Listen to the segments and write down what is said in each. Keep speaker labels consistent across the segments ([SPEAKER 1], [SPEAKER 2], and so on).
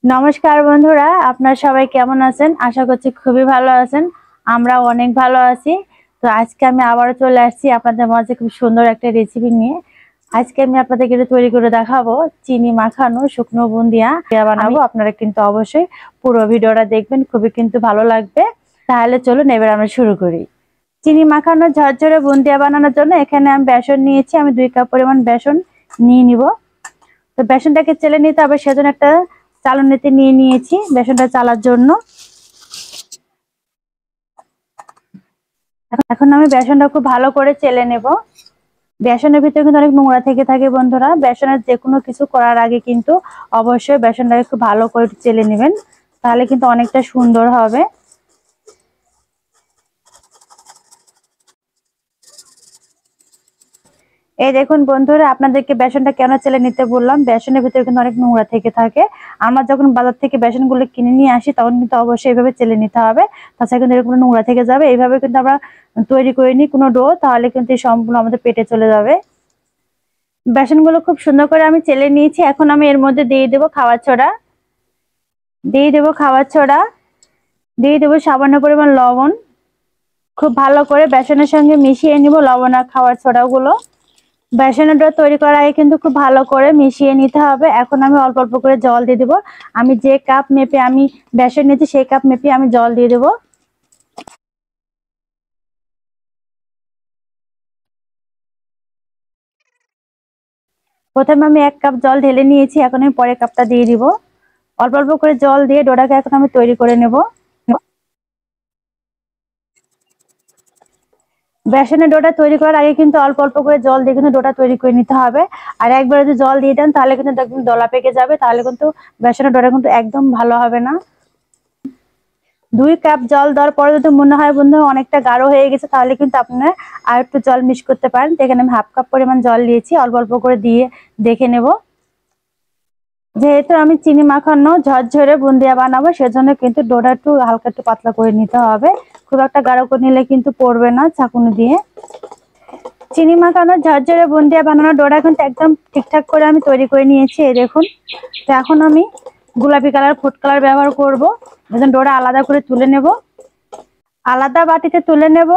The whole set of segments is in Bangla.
[SPEAKER 1] নমস্কার বন্ধুরা, আপনারা সবাই কেমন আছেন? আশা করছি খুবই ভালো আছেন। আমরা অনেক ভালো আছি। তো আজকে আমি আবারও চলে আসছি আপনাদের মাঝে খুব সুন্দর একটা রেসিপি নিয়ে। আজকে আমি আপনাদেরকে এটা তৈরি করে দেখাবো চিনি মাখানো শুকনো বুন্দিয়া বানাবো। আপনারা কিন্তু অবশ্যই পুরো ভিডিওটা দেখবেন, খুবই কিন্তু ভালো লাগবে। তাহলে চলুন এবার আমরা শুরু করি। চিনি মাখানো ঝরঝরে বুন্দিয়া বানানোর জন্য এখানে আমি বেসন নিয়েছি। আমি 2 কাপ পরিমাণ বেসন নিয়ে নিব। তো বেসনটাকে চেলে নিতে হবে, সেজন্য একটা চালনিতে নিয়ে নিয়েছি বেসনটা চালার জন্য। এখন আমি বেসনটা খুব ভালো করে চেলে নেব। বেসনের ভিতরে কিন্তু অনেক নোংরা থেকে থাকে বন্ধুরা। বেসনের যে কোনো কিছু করার আগে কিন্তু অবশ্যই বেসনটাকে খুব ভালো করে চেলে নেবেন, তাহলে কিন্তু অনেকটা সুন্দর হবে। এই দেখুন বন্ধুরা, আপনাদেরকে বেসনটা কেন চেলে নিতে বললাম, বেসনের ভিতরে কিন্তু অনেক নোংরা থেকে থাকে। আমরা যখন বাজার থেকে বেসনগুলো কিনে নিয়ে আসি তখন কিন্তু অবশ্যই এইভাবে চেলে নিতে হবে, তাছাড়া কিন্তু এরকম নোংরা থেকে যাবে। এইভাবে কিন্তু আমরা তৈরি করে নিই কোনো ডো, তাহলে কিন্তু এই সম্পূর্ণ আমাদের পেটে চলে যাবে। বেসনগুলো খুব সুন্দর করে আমি চেলে নিয়েছি। এখন আমি এর মধ্যে দিয়ে দেবো খাবার সোডা, দিয়ে দেবো সামান্য পরিমাণ লবণ। খুব ভালো করে বেসনের সঙ্গে মিশিয়ে নিব লবণ আর খাবার সোডাগুলো। বেসনের ডো তৈরি করার আগে কিন্তু খুব ভালো করে মিশিয়ে নিতে হবে। এখন আমি অল্প অল্প করে জল দিয়ে দেবো। আমি যে কাপ মেপে আমি বেসন নিয়েছি সেই কাপ মেপে আমি জল দিয়ে দেবো। প্রথমে আমি 1 কাপ জল ঢেলে নিয়েছি, এখন আমি পরের কাপটা দিয়ে দিব। অল্প অল্প করে জল দিয়ে ডোটাকে এখন আমি তৈরি করে নেব। বেসনের ডোটা তৈরি করার আগে কিন্তু অল্প অল্প করে জল দিয়ে কিন্তু ডোটা তৈরি করে নিতে হবে। আর একবারে যদি জল দিয়ে দেন তাহলে কিন্তু একদম দলা পেকে যাবে, তাহলে কিন্তু বেসনের ডোটা কিন্তু একদম ভালো হবে না। 2 কাপ জল দেওয়ার পরে যদি মনে হয় বন্ধু অনেকটা গাঢ় হয়ে গেছে, তাহলে কিন্তু আপনারা আর একটু জল মিক্স করতে পারেন। তো এখানে আমি 1/2 কাপ পরিমাণ জল দিয়েছি, অল্প অল্প করে দিয়ে দেখে নেব। যেহেতু আমি চিনি মাখানো ঝরঝরে বুন্দিয়া বানাবো, সেজন্য কিন্তু ডোটা একটু হালকা একটু পাতলা করে নিতে হবে। খুব একটা গাঢ় করে নিলে কিন্তু পড়বে না চাকুনি দিয়ে। চিনি মাখানো ঝরঝরে বুন্দিয়া বানানোর ডোটা কিন্তু একদম ঠিকঠাক করে আমি তৈরি করে নিয়েছি, এই দেখুন। তো এখন আমি গোলাপি কালার ফুড কালার ব্যবহার করব। এখন ডোটা আলাদা করে তুলে নেব, আলাদা বাটিতে তুলে নেব।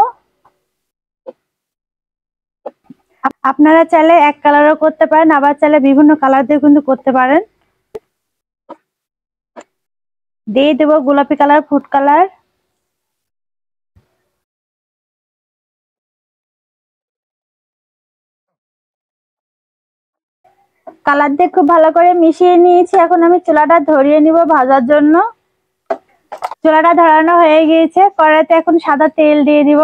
[SPEAKER 1] আপনারা চাইলে এক কালারও করতে পারেন, আবার চাইলে বিভিন্ন কালার দিয়ে কিন্তু করতে পারেন। দিয়ে দেব গোলাপি কালার ফুড কালার। কালার দিয়ে খুব ভালো করে মিশিয়ে নিয়েছি। এখন আমি চুলাটা ধরিয়ে নিব ভাজার জন্য। চুলাটা ধরানো হয়ে গিয়েছে, কড়াইতে এখন সাদা তেল দিয়ে দিব।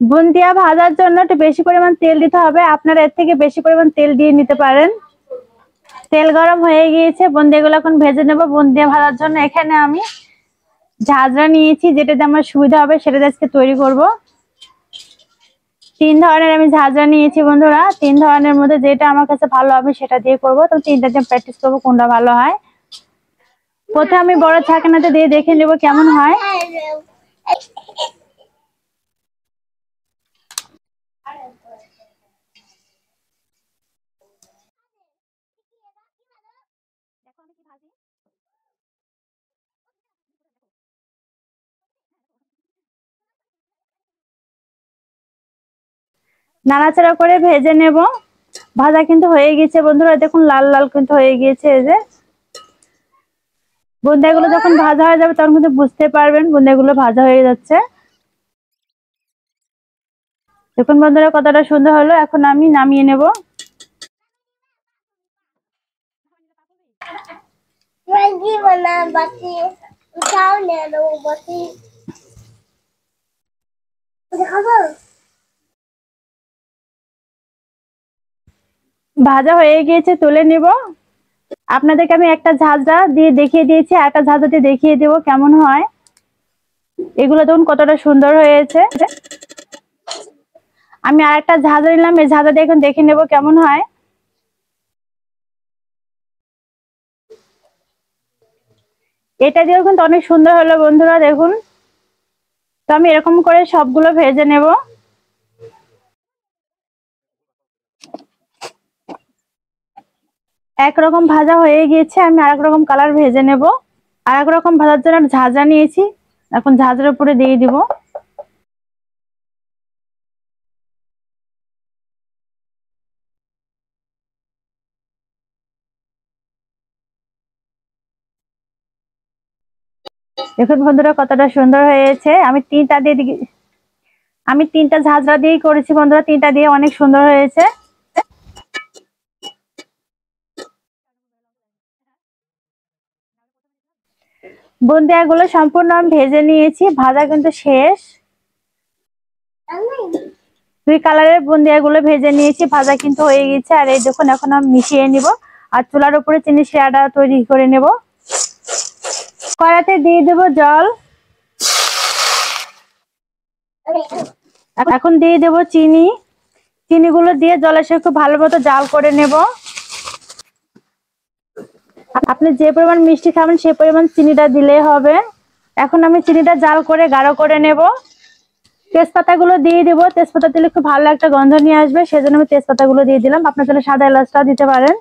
[SPEAKER 1] বুন্দিয়া ভাজার জন্য একটু বেশি পরিমাণ তেল দিতে হবে, আপনারা এর থেকে বেশি পরিমাণ তেল দিয়ে নিতে পারেন। তেল গরম হয়ে গিয়েছে, বুন্দিয়াগুলো এখন ভেজে নেব। বুন্দিয়া ভাজার জন্য এখানে আমি ঝাঁঝরা নিয়েছি, যেটাতে আমার সুবিধা হবে সেটা আজকে তৈরি করব। 3 ধরনের আমি ঝাঁঝরা নিয়েছি বন্ধুরা। 3 ধরনের মধ্যে যেটা আমার কাছে ভালো হবে সেটা দিয়ে করবো। তো 3টা দিয়ে প্র্যাকটিস করবো কোনটা ভালো হয়। প্রথমে আমি বড় ছাকনাতে দিয়ে দেখে নেব কেমন হয়। নাড়াচাড়া করে ভেজে নেব। ভাজা কিন্তু হয়ে গেছে বন্ধুরা, দেখুন লাল লাল কিন্তু হয়ে গিয়েছে। এই যে বুন্দিয়াগুলো যখন ভাজা হয়ে যাবে তখন কিন্তু বুঝতে পারবেন বুন্দিয়াগুলো ভাজা হয়ে যাচ্ছে। দেখুন বন্ধুরা কতটা সুন্দর হলো। এখন আমি নামিয়ে নেব। ভাজা হয়ে গিয়েছে, তুলে নিব। আপনাদেরকে আমি একটা ঝাঁঝরা দিয়ে দেখিয়ে দিয়েছি, আর একটা ঝাঁঝরা দিয়ে দেখিয়ে দেবো কেমন হয়। এগুলো দেখুন কতটা সুন্দর হয়েছে। আমি আর একটা ঝাঁঝরা নিলাম, এই ঝাঁঝরা দিয়ে এখন দেখে নেব কেমন হয়। এটা দিয়েও কিন্তু অনেক সুন্দর হলো বন্ধুরা, দেখুন। তো আমি এরকম করে সবগুলো ভেজে নেব। একরকম ভাজা হয়ে গিয়েছে, আমি আরেক রকম কালার ভেজে নেব। আরেক রকম ভাজার জন্য ঝাঁঝরা নিয়েছি, এখন ঝাঁঝরার উপরে দিয়ে দিব। দেখুন বন্ধুরা কতটা সুন্দর হয়েছে। আমি তিনটা ঝাঁঝরা দিয়েই করেছি বন্ধুরা, তিনটা দিয়ে অনেক সুন্দর হয়েছে। বুন্দিয়াগুলো সম্পূর্ণ আমি ভেজে নিয়েছি, ভাজা কিন্তু শেষ। দুই কালারের বুন্দিয়াগুলো ভেজে নিয়েছি, ভাজা কিন্তু হয়ে গেছে। আর এই দেখুন এখন আমি মিশিয়ে নিব, আর চুলার উপরে চিনি শিরাটা তৈরি করে নেব। কড়াইতে দিয়ে দেব জল, এখন দিয়ে দেব চিনি। চিনিগুলো দিয়ে জলের সাথে খুব ভালো মতো জাল করে নেব। আপনি যে পরিমাণ মিষ্টি খাবেন সেই পরিমাণ চিনিটা দিলেই হবে। এখন আমি চিনিটা জাল করে গাঢ় করে নেব। তেজপাতাগুলো দিয়ে দেব, তেজপাতা দিলে খুব ভালো একটা গন্ধ নিয়ে আসবে, সেজন্য আমি তেজপাতাগুলো দিয়ে দিলাম। আপনার জন্য সাদা এলাচটাও দিতে পারেন।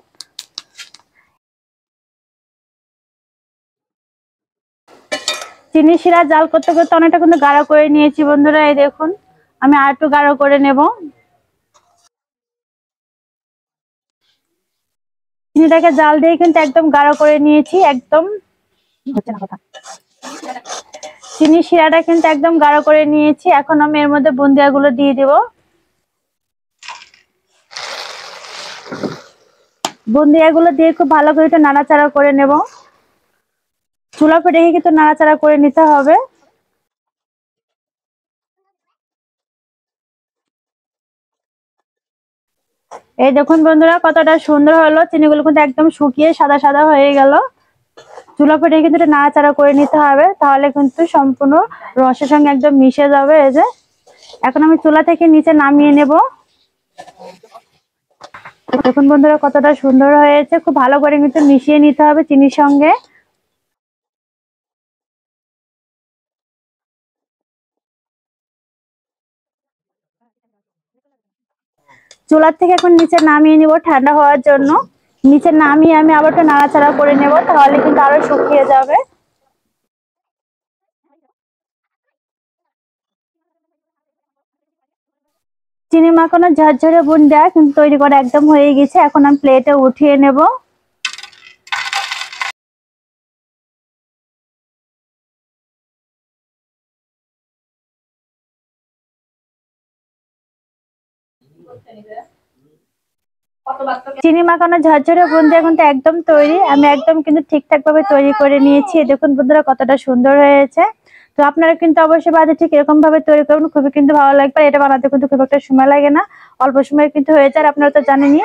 [SPEAKER 1] চিনি শিরা জাল করতে করতে অনেকটা কিন্তু গাঢ় করে নিয়েছি বন্ধুরা, এই দেখুন আমি আর একটু গাঢ় করে নেব। চিনিটাকে জাল দিয়ে কিন্তু একদম গাঢ় করে নিয়েছি, একদম হচ্ছে না কথা। চিনি শিরাটা কিন্তু একদম গাঢ় করে নিয়েছি। এখন আমি এর মধ্যে বুন্দিয়াগুলো দিয়ে দেব। বুন্দিয়াগুলো দিয়ে খুব ভালো করে একটু নাড়াচাড়া করে নেব। চুলা উপরে রেখে কিন্তু নাড়াচাড়া করে নিতে হবে। এই দেখুন বন্ধুরা কতটা সুন্দর হলো, চিনিগুলো কিন্তু একদম শুকিয়ে সাদা সাদা হয়ে গেল। চুলা উপরে রেখে কিন্তু নাড়াচাড়া করে নিতে হবে, তাহলে কিন্তু সম্পূর্ণ রসের সঙ্গে একদম মিশে যাবে। এই যে এখন আমি চুলা থেকে নিচে নামিয়ে নেব। দেখুন বন্ধুরা কতটা সুন্দর হয়েছে, খুব ভালো করে কিন্তু মিশিয়ে নিতে হবে চিনির সঙ্গে। চুলার থেকে এখন নিচে নামিয়ে নিব ঠান্ডা হওয়ার জন্য। নিচে নামিয়ে আমি আবার একটু নাড়াচাড়া করে নেব, তাহলে কিন্তু আরো শুকিয়ে যাবে। চিনি মাখানো ঝরঝরে বুন্দিয়া কিন্তু তৈরি করা একদম হয়ে গেছে। এখন আমি প্লেটে উঠিয়ে নেব। চিনি মাখানো ঝরঝরে বুন্দিয়া কিন্তু একদম তৈরি। আমি একদম কিন্তু ঠিকঠাক ভাবে তৈরি করে নিয়েছি। দেখুন বন্ধুরা কতটা সুন্দর হয়েছে। তো আপনারা কিন্তু অবশ্যই বাড়িতে ঠিক এরকম ভাবে তৈরি করবেন, খুবই কিন্তু ভালো লাগবে। এটা বানাতে কিন্তু খুব একটা সময় লাগে না, অল্প সময় কিন্তু হয়ে যায়। আপনারা তো জানেনই,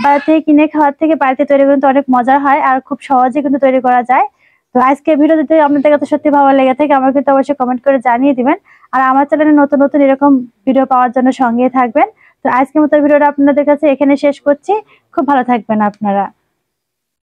[SPEAKER 1] বাইরে থেকে কিনে খাওয়ার থেকে বাড়িতে তৈরি কিন্তু অনেক মজার হয়, আর খুব সহজে কিন্তু তৈরি করা যায়। তো আজকে ভিডিও যদি আপনাদের কাছে সত্যি ভালো লেগে থাকে, আমার কিন্তু অবশ্যই কমেন্ট করে জানিয়ে দিবেন। আর আমার চ্যানেলে নতুন নতুন এরকম ভিডিও পাওয়ার জন্য সঙ্গে থাকবেন। তো আজকের মতো ভিডিওটা আপনাদের কাছে এখানে শেষ করছি। খুব ভালো থাকবেন আপনারা।